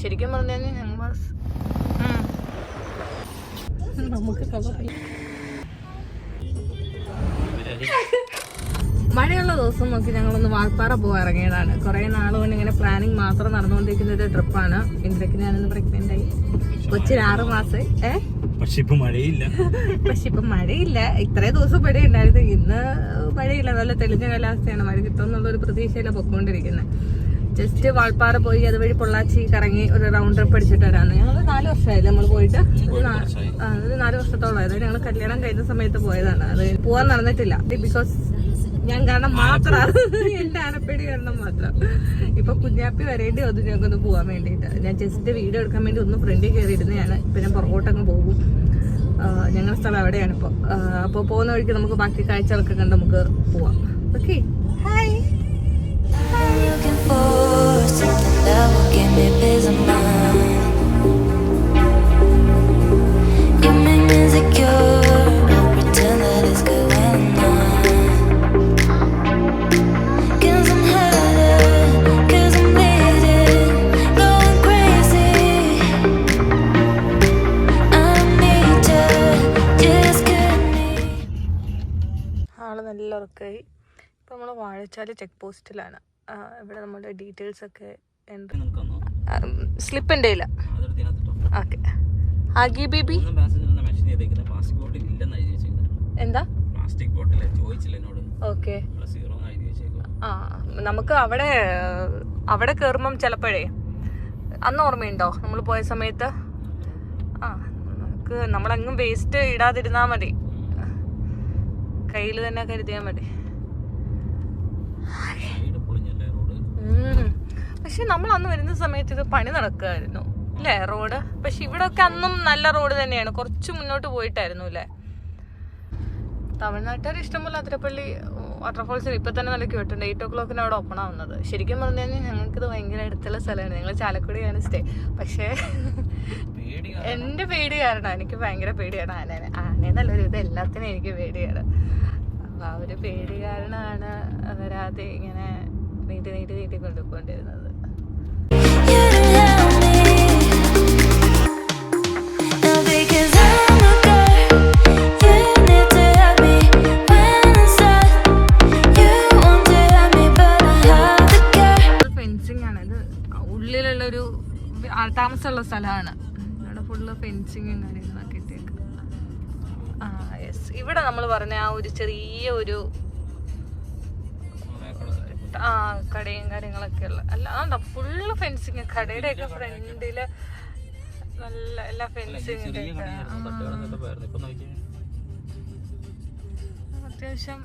ശരിക്കും പറഞ്ഞു കഴിഞ്ഞാൽ ഞങ്ങൾ നമുക്ക് മഴയുള്ള ദിവസം നോക്കി ഞങ്ങളൊന്ന് വാൾപ്പാറ പോകാൻ ഇറങ്ങിയതാണ്. കുറേ നാളുകൊണ്ട് ഇങ്ങനെ പ്ലാനിങ് മാത്രം നടന്നുകൊണ്ടിരിക്കുന്ന ഒരു ട്രിപ്പാണ്. ഇന്ദ്രക്ക് ഞാനൊന്ന് പ്രഗ്നന്റ് ആയി. കൊച്ചിന് 6 മാസം. പക്ഷെ ഇപ്പൊ മഴയില്ല. ഇത്രയും ദിവസം മഴ ഉണ്ടായിരുന്നു. ഇന്ന് മഴയില്ല. നല്ല തെളിഞ്ഞ കാലാവസ്ഥയാണ്. മഴ കിട്ടുമെന്നുള്ളൊരു പ്രതീക്ഷയില പൊക്കോണ്ടിരിക്കുന്നത്. ജസ്റ്റ് വാൾപ്പാറ പോയി അതുവഴി പൊള്ളാച്ചി കറങ്ങി ഒരു റൗണ്ട് ട്രിപ്പ് അടിച്ചിട്ട് വരാന്ന്. ഞങ്ങൾ 4 വർഷമായില്ലേ നമ്മൾ പോയിട്ട്. ഒരു 4 വർഷത്തോളം ആയത്. ഞങ്ങൾ കല്യാണം കഴിഞ്ഞ സമയത്ത് പോയതാണ്. അത് പോവാൻ നടന്നിട്ടില്ല. ബിക്കോസ് ഞാൻ കാരണം മാത്രമാണ്, എന്റെ ആനപ്പേടി കാരണം മാത്രം. ഇപ്പൊ കുഞ്ഞാപ്പി വരേണ്ടി വന്നു ഞങ്ങൾക്കൊന്ന് പോവാൻ വേണ്ടിയിട്ട്. ഞാൻ ജസ്റ്റ് വീഡിയോ എടുക്കാൻ വേണ്ടി ഒന്ന് ഫ്രണ്ടിൽ കയറിയിരുന്നതാണ്. ഇപ്പൊ ഞാൻ പുറകോട്ടങ്ങ് പോകും. ഞങ്ങളുടെ സ്ഥലം അവിടെയാണ് ഇപ്പൊ. അപ്പൊ പോകുന്ന വഴിക്ക് നമുക്ക് ബാക്കി കാഴ്ചകളൊക്കെ കണ്ട് നമുക്ക് പോവാം. Okay, hi. നല്ല ഉറക്കായി. ഇപ്പം നമ്മൾ വാഴച്ചാല് ചെക്ക് പോസ്റ്റിലാണ്. ഇവിടെ നമ്മുടെ ഡീറ്റെയിൽസ് ഒക്കെ സ്ലിപ്പ് എൻ്റെ ഇല്ല. ഓക്കെ, ആഗി ബേബി എന്താ? ഓക്കെ, ആ നമുക്ക് അവിടെ കയറുമ്പം ചിലപ്പോഴേ അന്ന് ഓർമ്മയുണ്ടോ നമ്മൾ പോയ സമയത്ത്? നമുക്ക് നമ്മളെങ്ങും വേസ്റ്റ് ഇടാതിരുന്നാ മതി, കയ്യിൽ തന്നെ കരുതിയാൽ മതി. പക്ഷെ നമ്മൾ അന്ന് വരുന്ന സമയത്ത് ഇത് പണി നടക്കുമായിരുന്നു അല്ലേ റോഡ്? പക്ഷെ ഇവിടെ ഒക്കെ അന്നും നല്ല റോഡ് തന്നെയാണ്. കുറച്ച് മുന്നോട്ട് പോയിട്ടായിരുന്നു അല്ലേ. തമിഴ്നാട്ടുകാർ ഇഷ്ടംപോലെ അതിരപ്പള്ളി വാട്ടർഫോൾസിൽ ഇപ്പൊ തന്നെ നല്ല ക്യൂട്ടുണ്ട്. 8 o'clock അവിടെ ഓപ്പൺ ആവുന്നത്. ശരിക്കും പറഞ്ഞു കഴിഞ്ഞാൽ ഞങ്ങൾക്കിത് ഭയങ്കര അടുത്തുള്ള സ്ഥലമാണ്. ഞങ്ങൾ ചാലക്കുടിയാണ് സ്റ്റേ. പക്ഷേ എന്റെ പേടി കാരണം എനിക്ക് ഭയങ്കര പേടിയാണ് ആനേനെ. ആനേന്നല്ലൊരു ഇത് എല്ലാത്തിനും എനിക്ക് പേടിയാണ്. അപ്പൊ ആ ഒരു പേടി കാരണമാണ് വരാതെ ഇങ്ങനെ നീട്ടി കൊണ്ടുപോയിക്കൊണ്ടിരുന്നത്. ഫെൻസിങ് ആണ് ഇത്. ഉള്ളിലുള്ളൊരു താമസമുള്ള സ്ഥലമാണ്. ഇവിടെ ഫുള്ള് ഫെൻസിങ്ങും കാര്യങ്ങളൊക്കെ ഇട്ടേക്ക്. യെസ്, ഇവിടെ നമ്മൾ പറഞ്ഞ ആ ഒരു ചെറിയ ഒരു കടയും കാര്യങ്ങളൊക്കെ ഉള്ള അല്ല ഫുള്ള് ഫെൻസിങ്. കടയുടെ ഒക്കെ ഫ്രണ്ടില് നല്ല എല്ലാ ഫെൻസിങ് അത്യാവശ്യം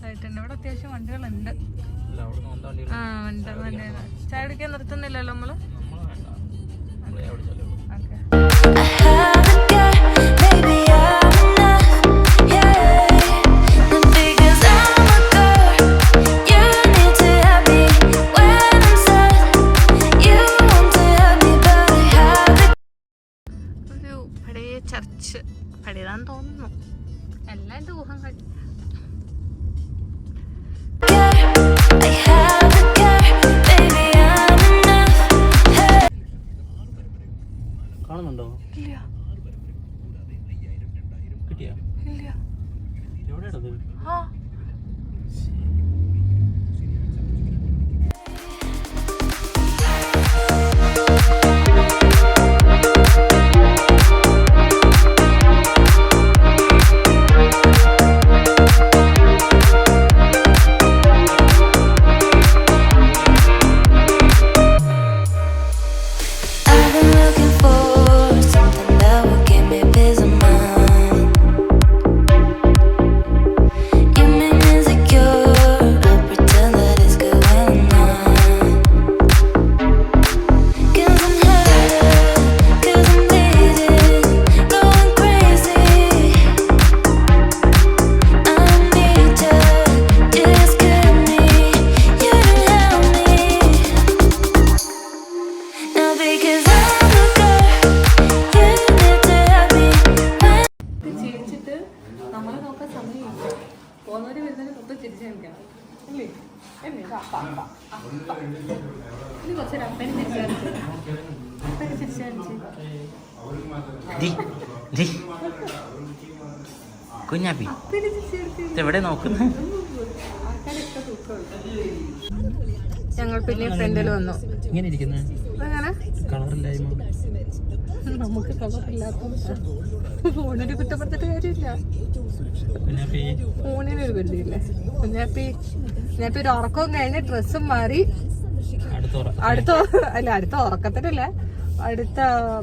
ആയിട്ടുണ്ട്. ഇവിടെ അത്യാവശ്യം വണ്ടികളുണ്ട്. വണ്ടി ചായ കുടിക്കാൻ നിർത്തുന്നില്ലല്ലോ നമ്മള്. ചർച്ച് പഴയതാന്ന് തോന്നുന്നു. എല്ലാം എന്റെ ഊഹം കഴിഞ്ഞു. കാണുന്നുണ്ടോ? ഇല്ല. കിട്ടിയാ? ഇല്ല. എവിടെയാണത്? കുഞ്ഞാപ്പി എവിടെ നോക്കുന്നു? ഞങ്ങൾ പിന്നെ ഫ്രണ്ടിൽ വന്നു. ഇങ്ങനെ ഇരിക്കുന്നത് കളറില്ലായ്മ. നമുക്ക് കളറില്ലാത്ത ഫോണിന് കുറ്റപ്പെടുത്തിട്ട് കാര്യമില്ല. ഫോണിനൊരു ബന്ധിയില്ലേ കുഞ്ഞാപ്പി? കുഞ്ഞാപ്പി ഒരു ഉറക്കവും കഴിഞ്ഞ് ഡ്രസ്സും മാറി അടുത്ത ഉറക്കത്തിനല്ല, അടുത്ത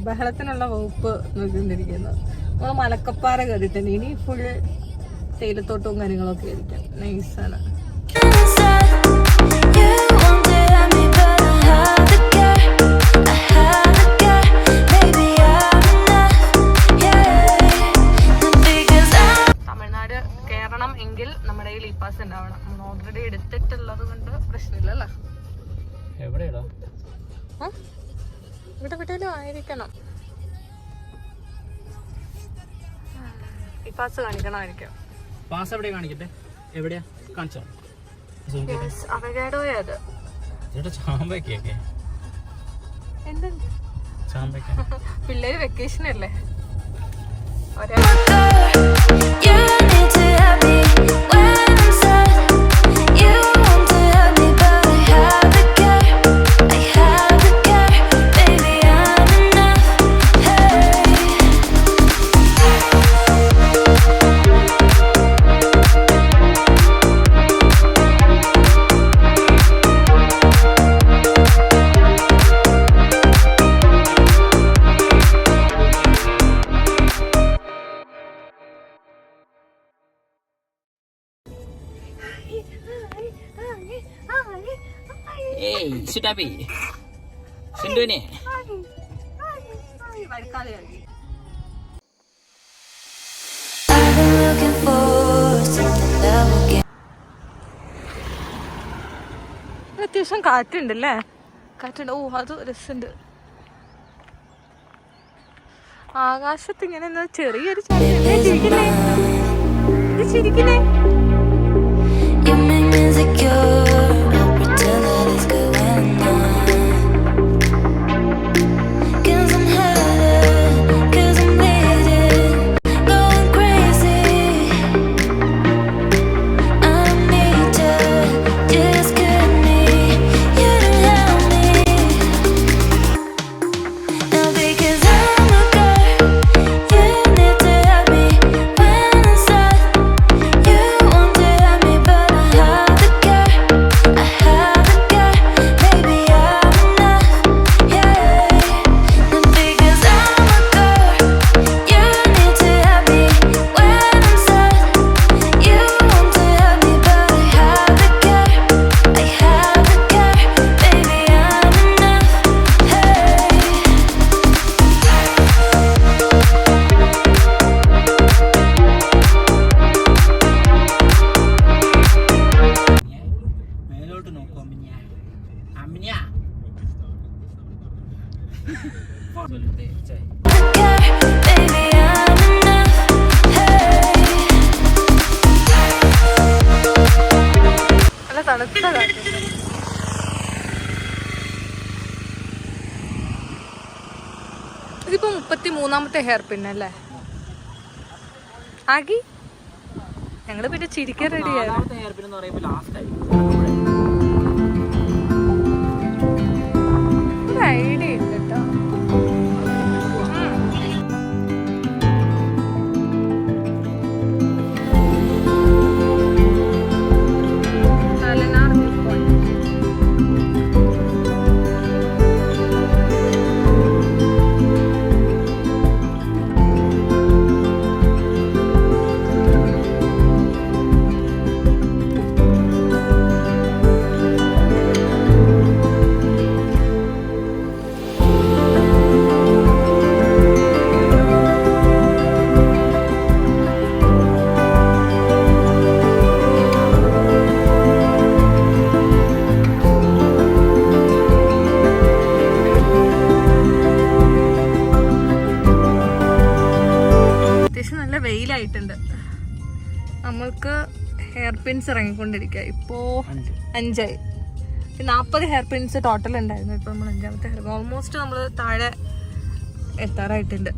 ബഹളത്തിനുള്ള വകുപ്പ് നോക്കിക്കൊണ്ടിരിക്കുന്നു. നമ്മൾ മലക്കപ്പാറ കയറി തന്നെ. ഇനി ഫുൾ തേയിലത്തോട്ടവും കാര്യങ്ങളൊക്കെ ആയിരിക്കാം. നൈസാണ്. തമിഴ്നാട് കയറണം എങ്കിൽ നമ്മുടെ കയ്യിൽ ഇ പാസ് ഉണ്ടാവണം. നമ്മൾ ഓൾറെഡി എടുത്തിട്ടുള്ളത് കൊണ്ട് പ്രശ്നമില്ലല്ലോ. എവിടെയാടാ? ഇവിടെ വിട്ടാലും ആയിരിക്കണം. ഈ പാസ് കാണിക്കണമായിരിക്കും. പാസ് എവിടെ കാണിക്കട്ടെ? എവിടെയാ കാണിച്ചോ? അവകാഡോയാ അത്. ചാമ്പയ്ക്കൊക്കെ എന്തുണ്ട്? ചാമ്പയ്ക്ക പിള്ളേര് വെക്കേഷൻ അല്ലേ? അത്യാവശ്യം കാറ്റുണ്ടല്ലേ? കാറ്റുണ്ട്. ഓ, അത് രസമുണ്ട്. ആകാശത്ത് ഇങ്ങനെ ചെറിയൊരു ചിരിക്കുന്നേ. നല്ല തണുത്ത കാറ്റുണ്ട്. ഇതിപ്പോ 33ാമത്തെ ഹെയർ പിന്നല്ലേ ആകി? ഞങ്ങള് പിന്നെ ചിരിക്കാൻ റെഡിയായിരുന്നു. ഒരു ഐഡിയ ഇല്ല കേട്ടോ. വെയിലായിട്ടുണ്ട്. നമ്മൾക്ക് ഹെയർ പിൻസ് ഇറങ്ങിക്കൊണ്ടിരിക്കുക. ഇപ്പോ 5 40 ഹെയർ പിൻസ് ടോട്ടൽ ഉണ്ടായിരുന്നു. ഇപ്പൊ നമ്മൾ 5ാമത്തെ ഹെയർ. ഓൾമോസ്റ്റ് നമ്മൾ താഴെ എത്താറായിട്ടുണ്ട്.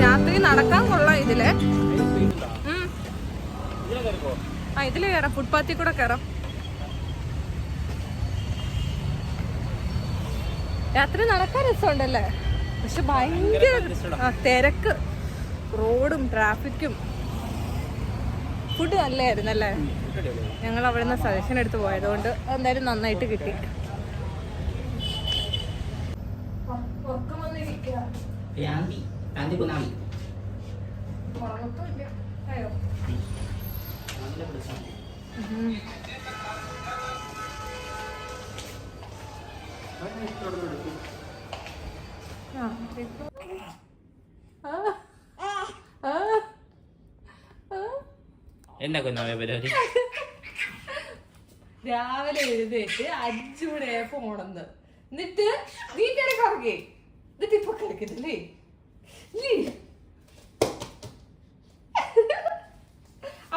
രാത്രി നടക്കാൻ കൊള്ളാം ഇതില്. ആ ഇതില് കയറാം, ഫുട്പാത്തിൽ കൂടെ കയറാം. രാത്രി നടക്കാൻ രസമുണ്ടല്ലേ, പക്ഷെ ഭയങ്കര തിരക്ക്, റോഡും ട്രാഫിക്കും. ഫുഡ് നല്ലായിരുന്നല്ലേ? ഞങ്ങൾ അവിടെ നിന്ന് സജഷൻ എടുത്ത് പോയതുകൊണ്ട് എന്തായാലും നന്നായിട്ട് കിട്ടി. എന്നാ കുഞ്ഞാവേ പരിപാടി? രാവിലെ എഴുന്നേറ്റ് 5 മണിയായ പോണെന്ന്, എന്നിട്ട് വീട്ടിൽ കറങ്ങി, എന്നിട്ട് ഇപ്പൊ കളിക്കുന്നില്ലേ?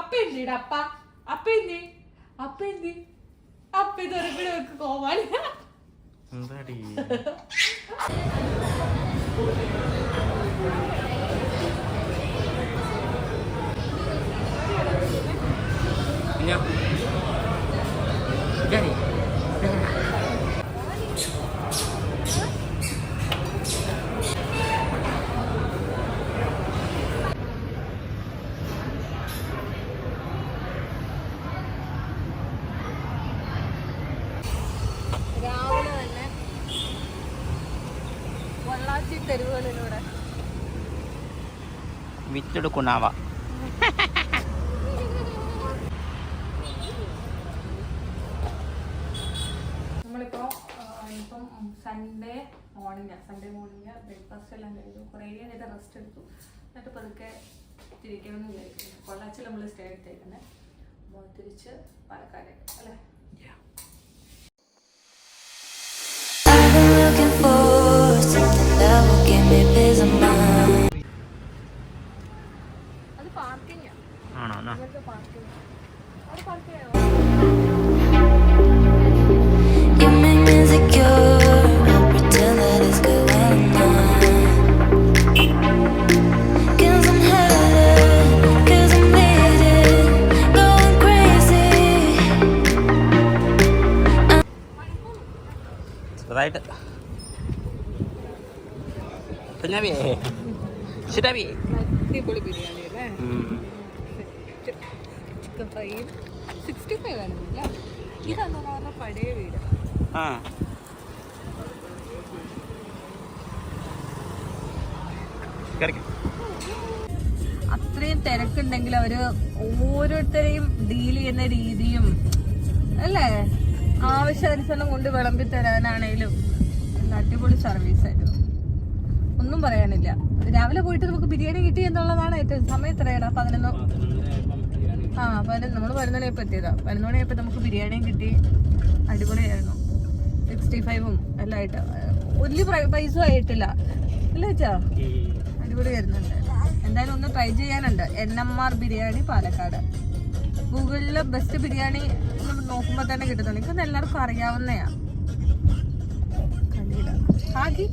അപ്പ എന്തിട അപ്പ? അപ്പ എന്തി? അപ്പ എന്തി? അപ്പ ഇതൊരു വെക്ക് കോമാളി. രാവിലെ തന്നെ പൊള്ളാച്ചി തെരുവുകളിലൂടെ വിത്തെടുക്കുന്നാവ. നമ്മളിപ്പോൾ ഇപ്പം സൺഡേ മോർണിംഗ് ബ്രേക്ക്ഫാസ്റ്റ് എല്ലാം കഴിഞ്ഞു, കുറേ നേരം റെസ്റ്റ് എടുത്തു, എന്നിട്ട് പതുക്കെ തിരിക്കണമെന്ന് വിചാരിക്കുന്നു. പൊള്ളാച്ചിൽ നമ്മൾ സ്റ്റേ എടുത്തേക്കുന്നത്, അപ്പോൾ തിരിച്ച് പാലക്കാടേക്ക് അല്ലേ? അത് പാർക്കിംഗ് ആണോ? പാർക്കിംഗ് അത് പാർക്കിംഗ് ചെറുതായിട്ട് കുഞ്ഞാവേ ശരിയാവേ. അടിപൊളി ബിരിയാണി അല്ലേ? ചിക്കൻ ഫ്രൈയും 65 വേണമെന്നില്ല. ഇതാണെന്ന് പറഞ്ഞ പഴയ വീട്. അത്രയും തിരക്കുണ്ടെങ്കിൽ അവര് ഓരോരുത്തരെയും ഡീൽ ചെയ്യുന്ന രീതിയും അല്ലേ, ആവശ്യാനുസരണം കൊണ്ട് വിളമ്പി തരാനാണേലും അടിപൊളി സർവീസ് ആയിരുന്നു, ഒന്നും പറയാനില്ല. രാവിലെ പോയിട്ട് നമുക്ക് ബിരിയാണി കിട്ടി എന്നുള്ളതാണ് ഏറ്റവും. സമയം എത്രയാടാ? 11. ആ 11. നമ്മൾ 11 മണിയപ്പോൾ എത്തിയതാ. 11 മണിയപ്പോൾ നമുക്ക് ബിരിയാണിയും കിട്ടി. അടിപൊളിയായിരുന്നു. 65ഉം എല്ലാം ആയിട്ട് വലിയ പൈസ ആയിട്ടില്ല അല്ലേ വെച്ചാ? അടിപൊളിയായിരുന്നുണ്ട്. എന്തായാലും ഒന്ന് ട്രൈ ചെയ്യാനുണ്ട്. NMR ബിരിയാണി പാലക്കാട്. ഗൂഗിളില് ബെസ്റ്റ് ബിരിയാണി നോക്കുമ്പോ തന്നെ കിട്ടുന്നുണ്ട്. എനിക്കൊന്ന് എല്ലാവർക്കും അറിയാവുന്നയാ. ആകി